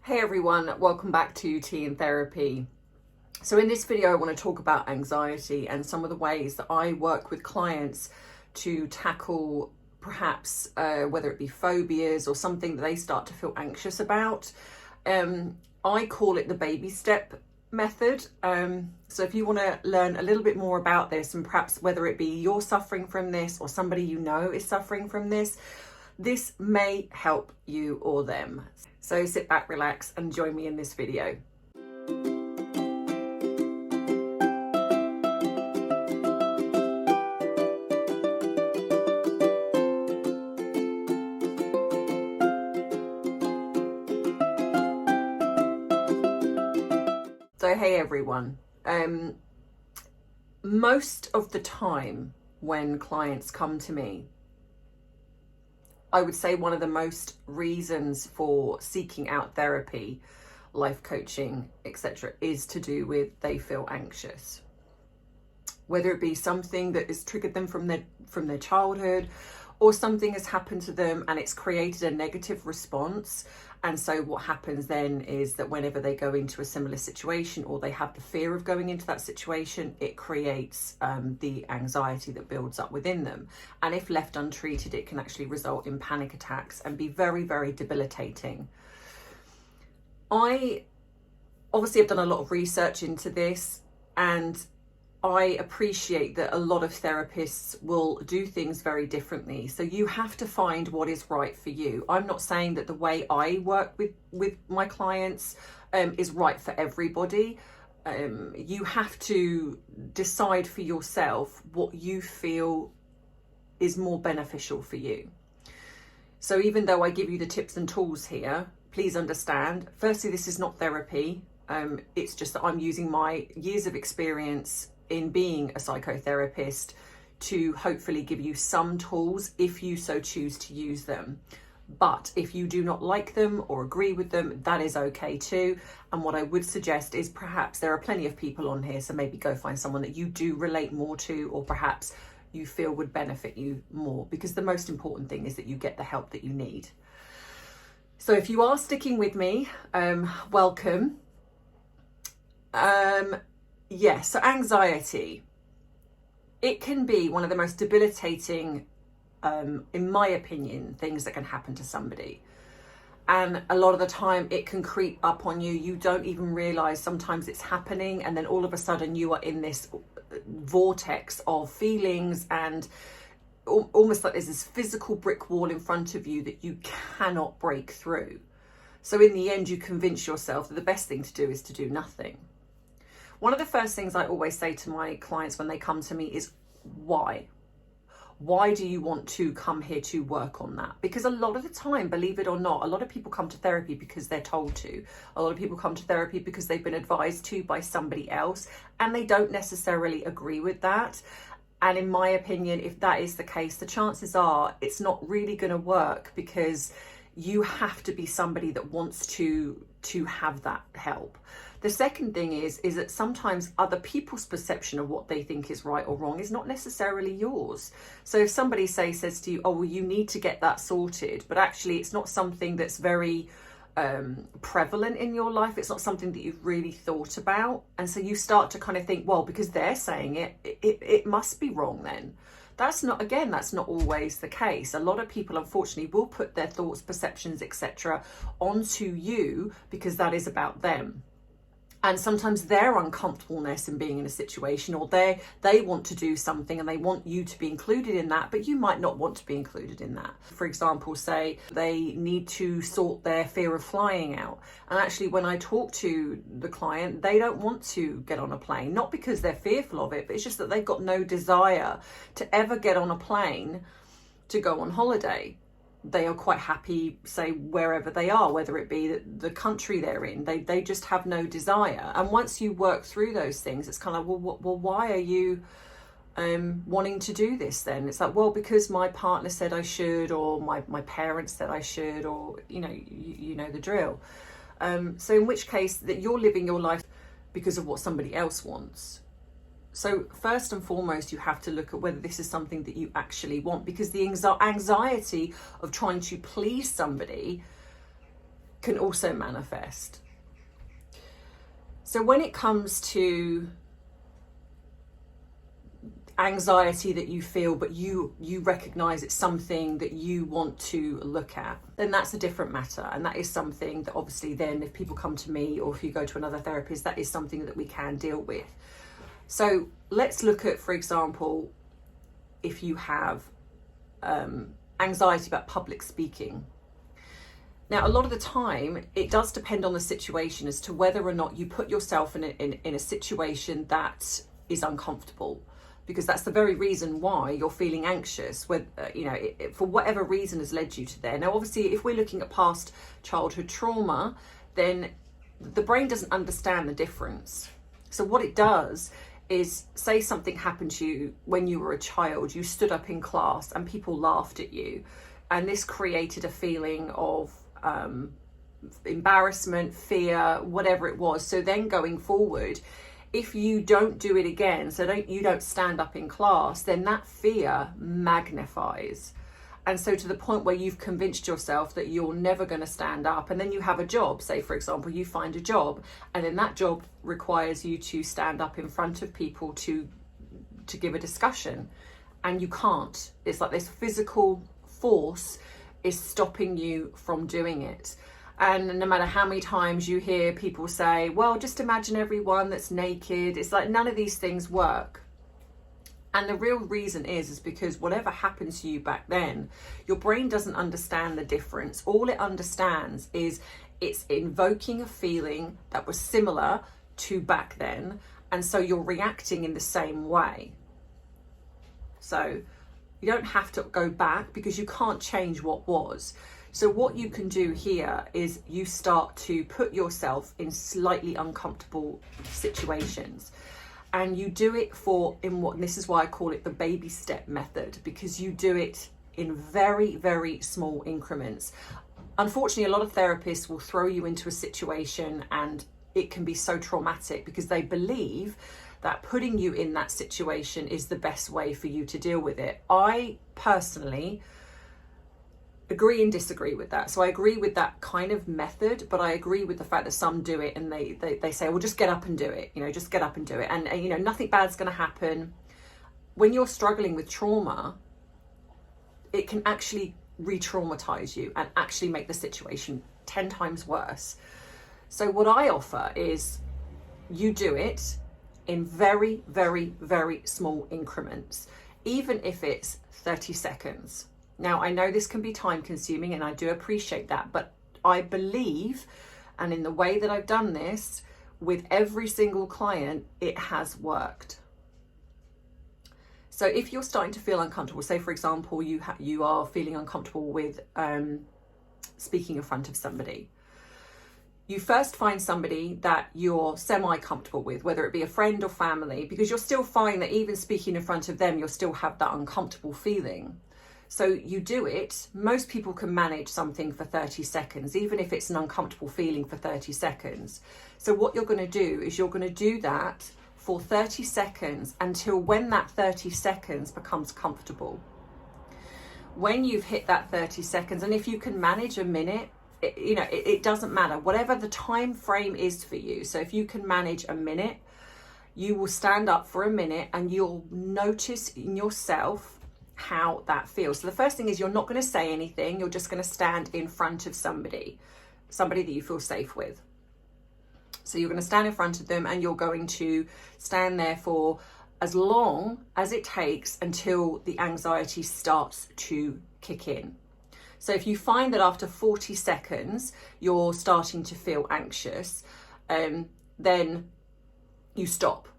Hey everyone, welcome back to Tea and Therapy. So in this video I want to talk about anxiety and some of the ways that I work with clients to tackle perhaps whether it be phobias or something that they start to feel anxious about. I call it the baby step method. So if you want to learn a little bit more about this, and perhaps whether it be you're suffering from this or somebody you know is suffering from this may help you or them. So sit back, relax, and join me in this video. So hey everyone, most of the time when clients come to me, I would say one of the most reasons for seeking out therapy, life coaching, etc., is to do with they feel anxious. Whether it be something that has triggered them from their childhood, or something has happened to them and it's created a negative response. And so what happens then is that whenever they go into a similar situation or they have the fear of going into that situation, it creates the anxiety that builds up within them. And if left untreated, it can actually result in panic attacks and be very, very debilitating. I obviously have done a lot of research into this, and I appreciate that a lot of therapists will do things very differently. So you have to find what is right for you. I'm not saying that the way I work with my clients is right for everybody. You have to decide for yourself what you feel is more beneficial for you. So even though I give you the tips and tools here, please understand, firstly, this is not therapy. It's just that I'm using my years of experience in being a psychotherapist to hopefully give you some tools if you so choose to use them. But if you do not like them or agree with them, that is okay too. And what I would suggest is perhaps there are plenty of people on here, so maybe go find someone that you do relate more to, or perhaps you feel would benefit you more, because the most important thing is that you get the help that you need. So if you are sticking with me, welcome. Yes, so anxiety, it can be one of the most debilitating, in my opinion, things that can happen to somebody. And a lot of the time it can creep up on you. You don't even realize sometimes it's happening. And then all of a sudden you are in this vortex of feelings, and almost like there's this physical brick wall in front of you that you cannot break through. So in the end, you convince yourself that the best thing to do is to do nothing. One of the first things I always say to my clients when they come to me is, why? Why do you want to come here to work on that? Because a lot of the time, believe it or not, a lot of people come to therapy because they're told to. A lot of people come to therapy because they've been advised to by somebody else, and they don't necessarily agree with that. And in my opinion, if that is the case, the chances are it's not really going to work, because you have to be somebody that wants to have that help. The second thing is that sometimes other people's perception of what they think is right or wrong is not necessarily yours. So if somebody says to you, oh, well, you need to get that sorted, but actually it's not something that's very prevalent in your life. It's not something that you've really thought about. And so you start to kind of think, well, because they're saying it must be wrong then. That's not always the case. A lot of people, unfortunately, will put their thoughts, perceptions, etc. onto you because that is about them. And sometimes their uncomfortableness in being in a situation, or they want to do something and they want you to be included in that, but you might not want to be included in that. For example, say they need to sort their fear of flying out. And actually, when I talk to the client, they don't want to get on a plane, not because they're fearful of it, but it's just that they've got no desire to ever get on a plane to go on holiday. They are quite happy, say, wherever they are, whether it be the country they're in. They just have no desire. And once you work through those things, it's kind of, well, why are you wanting to do this then? It's like, well, because my partner said I should, or my parents said I should, or, you know the drill. So in which case that you're living your life because of what somebody else wants. So first and foremost, you have to look at whether this is something that you actually want, because the anxiety of trying to please somebody can also manifest. So when it comes to anxiety that you feel, but you recognize it's something that you want to look at, then that's a different matter. And that is something that obviously then if people come to me or if you go to another therapist, that is something that we can deal with. So let's look at, for example, if you have anxiety about public speaking. Now, a lot of the time, it does depend on the situation as to whether or not you put yourself in a situation that is uncomfortable, because that's the very reason why you're feeling anxious, for whatever reason has led you to there. Now, obviously, if we're looking at past childhood trauma, then the brain doesn't understand the difference. So what it does is, say something happened to you when you were a child, you stood up in class and people laughed at you, and this created a feeling of embarrassment, fear, whatever it was. So then going forward, if you don't do it again, you don't stand up in class, then that fear magnifies. And so to the point where you've convinced yourself that you're never going to stand up, and then you have a job, say for example, you find a job, and then that job requires you to stand up in front of people to give a discussion, and you can't. It's like this physical force is stopping you from doing it. And no matter how many times you hear people say, well, just imagine everyone that's naked, it's like none of these things work. And the real reason is because whatever happened to you back then, your brain doesn't understand the difference. All it understands is it's invoking a feeling that was similar to back then, and so you're reacting in the same way. So you don't have to go back because you can't change what was. So what you can do here is you start to put yourself in slightly uncomfortable situations. And you do it this is why I call it the baby step method, because you do it in very, very small increments. Unfortunately, a lot of therapists will throw you into a situation and it can be so traumatic because they believe that putting you in that situation is the best way for you to deal with it. I personally agree and disagree with that. So I agree with that kind of method, but I agree with the fact that some do it and they say, well, just get up and do it, just get up and do it. And nothing bad's going to happen. When you're struggling with trauma, it can actually re-traumatize you and actually make the situation 10 times worse. So what I offer is you do it in very, very, very small increments, even if it's 30 seconds. Now, I know this can be time consuming and I do appreciate that, but I believe, and in the way that I've done this with every single client, it has worked. So if you're starting to feel uncomfortable, say for example, you are feeling uncomfortable with speaking in front of somebody, you first find somebody that you're semi-comfortable with, whether it be a friend or family, because you'll still find that even speaking in front of them, you'll still have that uncomfortable feeling. So you do it. Most people can manage something for 30 seconds, even if it's an uncomfortable feeling for 30 seconds. So what you're going to do is you're going to do that for 30 seconds until when that 30 seconds becomes comfortable. When you've hit that 30 seconds, and if you can manage a minute, it doesn't matter, whatever the time frame is for you. So if you can manage a minute, you will stand up for a minute and you'll notice in yourself how that feels. So the first thing is you're not going to say anything. You're just going to stand in front of somebody that you feel safe with. So you're going to stand in front of them and you're going to stand there for as long as it takes until the anxiety starts to kick in. So if you find that after 40 seconds, you're starting to feel anxious, then you stop.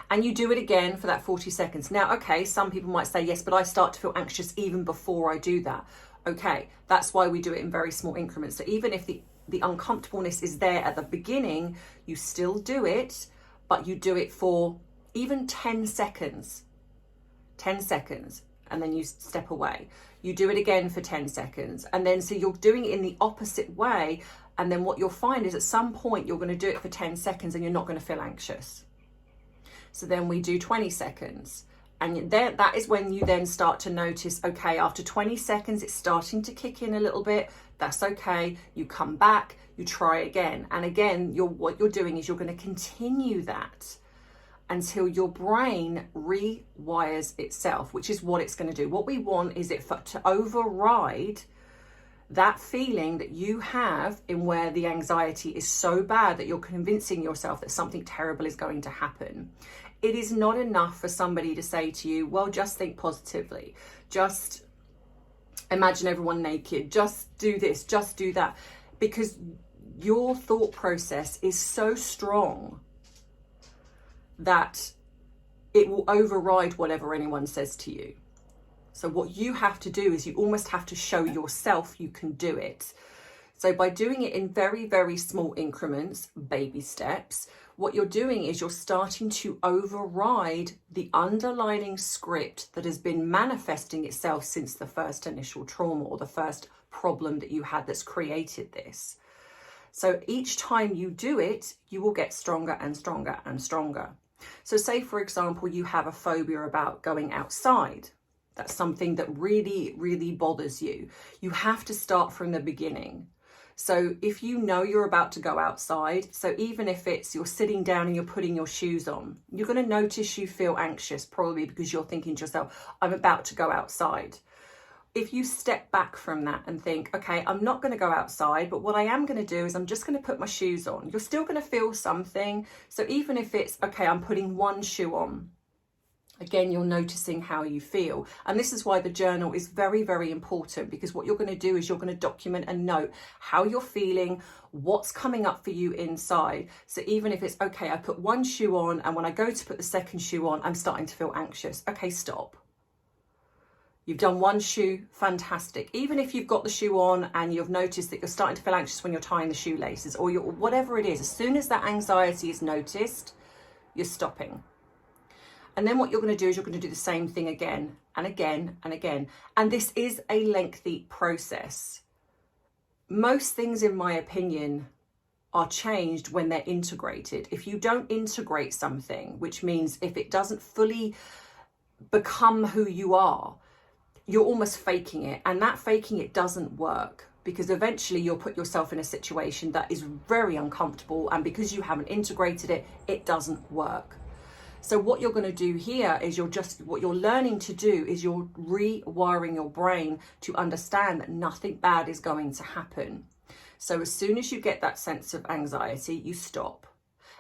And you do it again for that 40 seconds. Now, okay, some people might say, yes, but I start to feel anxious even before I do that. Okay, that's why we do it in very small increments. So even if the uncomfortableness is there at the beginning, you still do it, but you do it for even 10 seconds. 10 seconds, and then you step away. You do it again for 10 seconds. And then, so you're doing it in the opposite way. And then what you'll find is at some point, you're going to do it for 10 seconds and you're not going to feel anxious. So then we do 20 seconds And then that is when you then start to notice, okay, after 20 seconds, it's starting to kick in a little bit. That's okay. You come back, you try again. And again, what you're doing is you're going to continue that until your brain rewires itself, which is what it's going to do. What we want is it to override that feeling that you have in where the anxiety is so bad that you're convincing yourself that something terrible is going to happen. It is not enough for somebody to say to you, well, just think positively. Just imagine everyone naked. Just do this, just do that. Because your thought process is so strong that it will override whatever anyone says to you. So what you have to do is you almost have to show yourself you can do it. So by doing it in very, very small increments, baby steps, what you're doing is you're starting to override the underlying script that has been manifesting itself since the first initial trauma or the first problem that you had that's created this. So each time you do it, you will get stronger and stronger and stronger. So say, for example, you have a phobia about going outside. That's something that really, really bothers you. You have to start from the beginning. So if you know you're about to go outside, so even if it's you're sitting down and you're putting your shoes on, you're going to notice you feel anxious, probably because you're thinking to yourself, I'm about to go outside. If you step back from that and think, okay, I'm not going to go outside, but what I am going to do is I'm just going to put my shoes on. You're still going to feel something. So even if it's, okay, I'm putting one shoe on, again, you're noticing how you feel. And this is why the journal is very, very important, because what you're going to do is you're going to document and note how you're feeling, what's coming up for you inside. So even if it's, okay, I put one shoe on and when I go to put the second shoe on, I'm starting to feel anxious. Okay, stop. You've done one shoe, fantastic. Even if you've got the shoe on and you've noticed that you're starting to feel anxious when you're tying the shoelaces or whatever it is, as soon as that anxiety is noticed, you're stopping. And then what you're going to do is you're going to do the same thing again and again and again. And this is a lengthy process. Most things, in my opinion, are changed when they're integrated. If you don't integrate something, which means if it doesn't fully become who you are, you're almost faking it. And that faking it doesn't work, because eventually you'll put yourself in a situation that is very uncomfortable. And because you haven't integrated it, it doesn't work. So what you're going to do here is what you're learning to do is you're rewiring your brain to understand that nothing bad is going to happen. So as soon as you get that sense of anxiety, you stop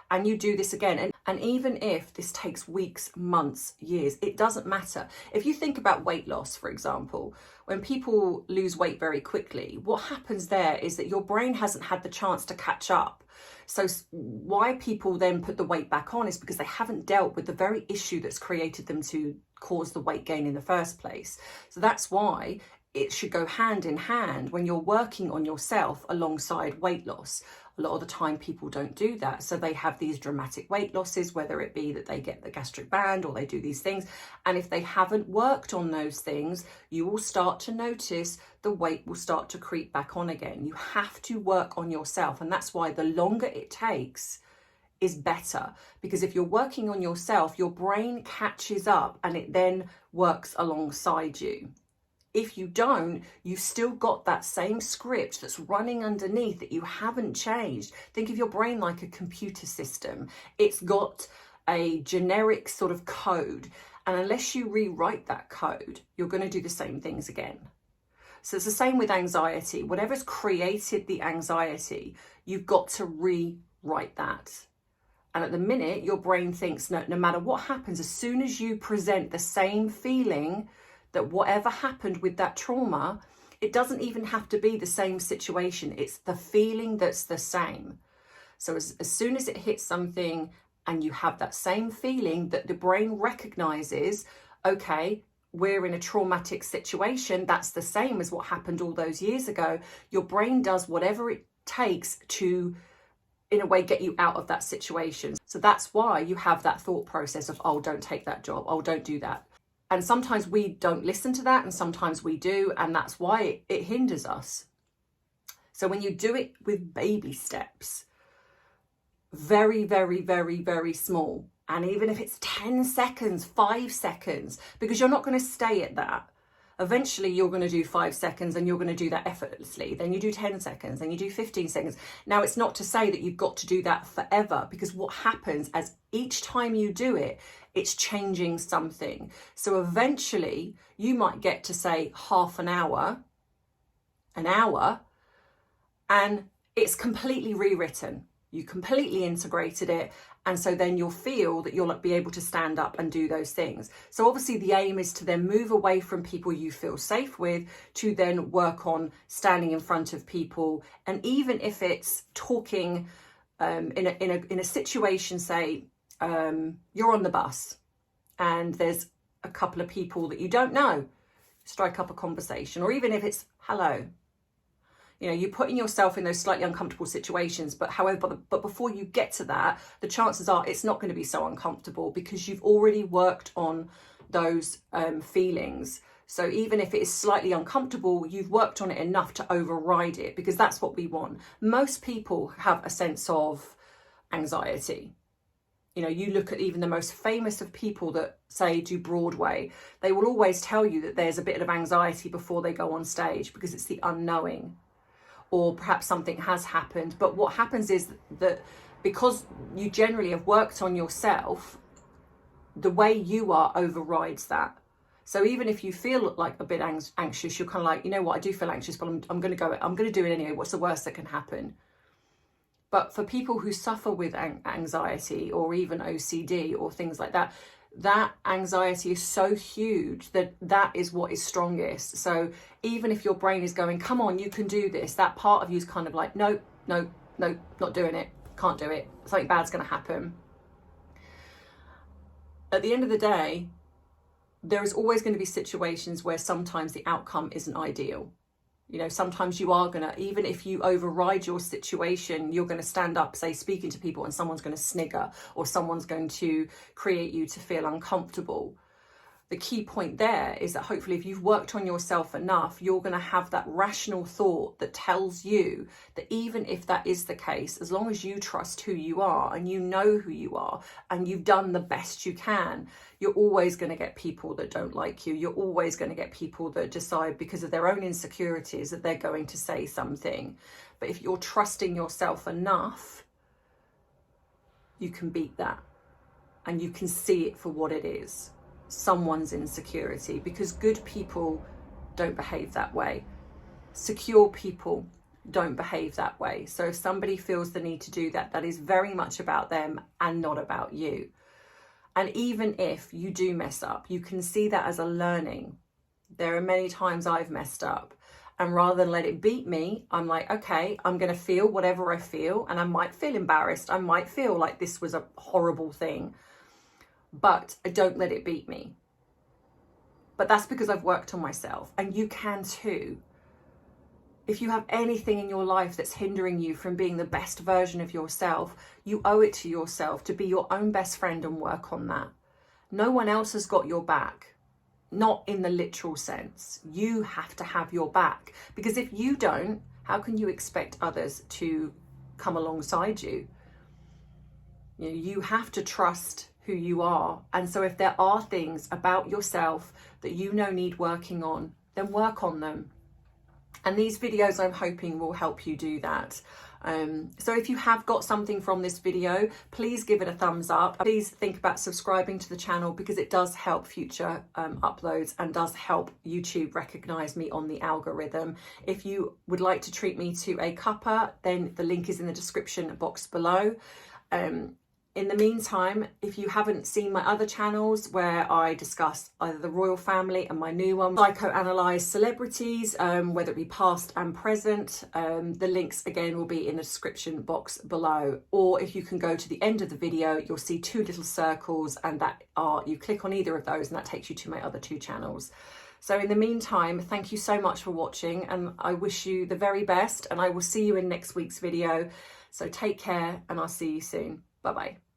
and you do this again. And even if this takes weeks, months, years, it doesn't matter. If you think about weight loss, for example, when people lose weight very quickly, what happens there is that your brain hasn't had the chance to catch up. So why people then put the weight back on is because they haven't dealt with the very issue that's created them to cause the weight gain in the first place. So that's why it should go hand in hand when you're working on yourself alongside weight loss. A lot of the time people don't do that. So they have these dramatic weight losses, whether it be that they get the gastric band or they do these things. And if they haven't worked on those things, you will start to notice the weight will start to creep back on again. You have to work on yourself. And that's why the longer it takes is better, because if you're working on yourself, your brain catches up and it then works alongside you. If you don't, you've still got that same script that's running underneath that you haven't changed. Think of your brain like a computer system. It's got a generic sort of code. And unless you rewrite that code, you're going to do the same things again. So it's the same with anxiety. Whatever's created the anxiety, you've got to rewrite that. And at the minute, your brain thinks, no matter what happens, as soon as you present the same feeling, that whatever happened with that trauma, it doesn't even have to be the same situation. It's the feeling that's the same. So as soon as it hits something and you have that same feeling, that the brain recognizes, okay, we're in a traumatic situation, that's the same as what happened all those years ago. Your brain does whatever it takes to, in a way, get you out of that situation. So that's why you have that thought process of, oh, don't take that job, oh, don't do that. And sometimes we don't listen to that, and sometimes we do, and that's why it hinders us. So when you do it with baby steps, very, very, very, very small, And even if it's 10 seconds, 5 seconds, because you're not going to stay at that. Eventually you're going to do 5 seconds and you're going to do that effortlessly. Then you do 10 seconds, then you do 15 seconds. Now, it's not to say that you've got to do that forever, because what happens as each time you do it, it's changing something. So eventually you might get to say half an hour, and it's completely rewritten. You completely integrated it. And so then you'll feel that you'll be able to stand up and do those things. So obviously the aim is to then move away from people you feel safe with to then work on standing in front of people. And even if it's talking in a situation, say you're on the bus and there's a couple of people that you don't know, strike up a conversation. Or even if it's hello. You know, you're putting yourself in those slightly uncomfortable situations, but before you get to that, the chances are it's not going to be so uncomfortable because you've already worked on those feelings. So even if it is slightly uncomfortable, you've worked on it enough to override it, because that's what we want. Most people have a sense of anxiety. You know, you look at even the most famous of people that say do Broadway, they will always tell you that there's a bit of anxiety before they go on stage because it's the unknowing. Or perhaps something has happened. But what happens is that because you generally have worked on yourself, the way you are overrides that. So even if you feel like a bit anxious, you're kind of like, you know what, I do feel anxious, but I'm going to do it anyway. What's the worst that can happen? But for people who suffer with anxiety or even OCD or things like that, that anxiety is so huge that is what is strongest. So even if your brain is going, come on, you can do this, that part of you is kind of like, no, not doing it, can't do it, something bad's going to happen. At the end of the day, there is always going to be situations where sometimes the outcome isn't ideal. You know, sometimes you are going to, even if you override your situation, you're going to stand up, say, speaking to people, and someone's going to snigger or someone's going to create you to feel uncomfortable. The key point there is that hopefully if you've worked on yourself enough, you're going to have that rational thought that tells you that even if that is the case, as long as you trust who you are and you know who you are and you've done the best you can, you're always going to get people that don't like you. You're always going to get people that decide because of their own insecurities that they're going to say something. But if you're trusting yourself enough, you can beat that and you can see it for what it is. Someone's insecurity, because good people don't behave that way. Secure people don't behave that way. So if somebody feels the need to do that, that is very much about them and not about you. And even if you do mess up, you can see that as a learning. There are many times I've messed up, and rather than let it beat me, I'm like, okay, I'm going to feel whatever I feel, and I might feel embarrassed. I might feel like this was a horrible thing, but I don't let it beat me. But that's because I've worked on myself, and you can too. If you have anything in your life that's hindering you from being the best version of yourself, you owe it to yourself to be your own best friend and work on that. No one else has got your back, not in the literal sense. You have to have your back, because if you don't, how can you expect others to come alongside you? You know, you have to trust who you are. And so if there are things about yourself that you know need working on, then work on them. And these videos, I'm hoping, will help you do that. So if you have got something from this video, please give it a thumbs up. Please think about subscribing to the channel, because it does help future uploads and does help YouTube recognize me on the algorithm. If you would like to treat me to a cuppa, then the link is in the description box below. In the meantime, if you haven't seen my other channels where I discuss either the royal family and my new one, psychoanalyze celebrities, whether it be past and present, the links again will be in the description box below. Or if you can go to the end of the video, you'll see 2 little circles, and you click on either of those and that takes you to my other 2 channels. So in the meantime, thank you so much for watching, and I wish you the very best, and I will see you in next week's video. So take care, and I'll see you soon. Bye-bye.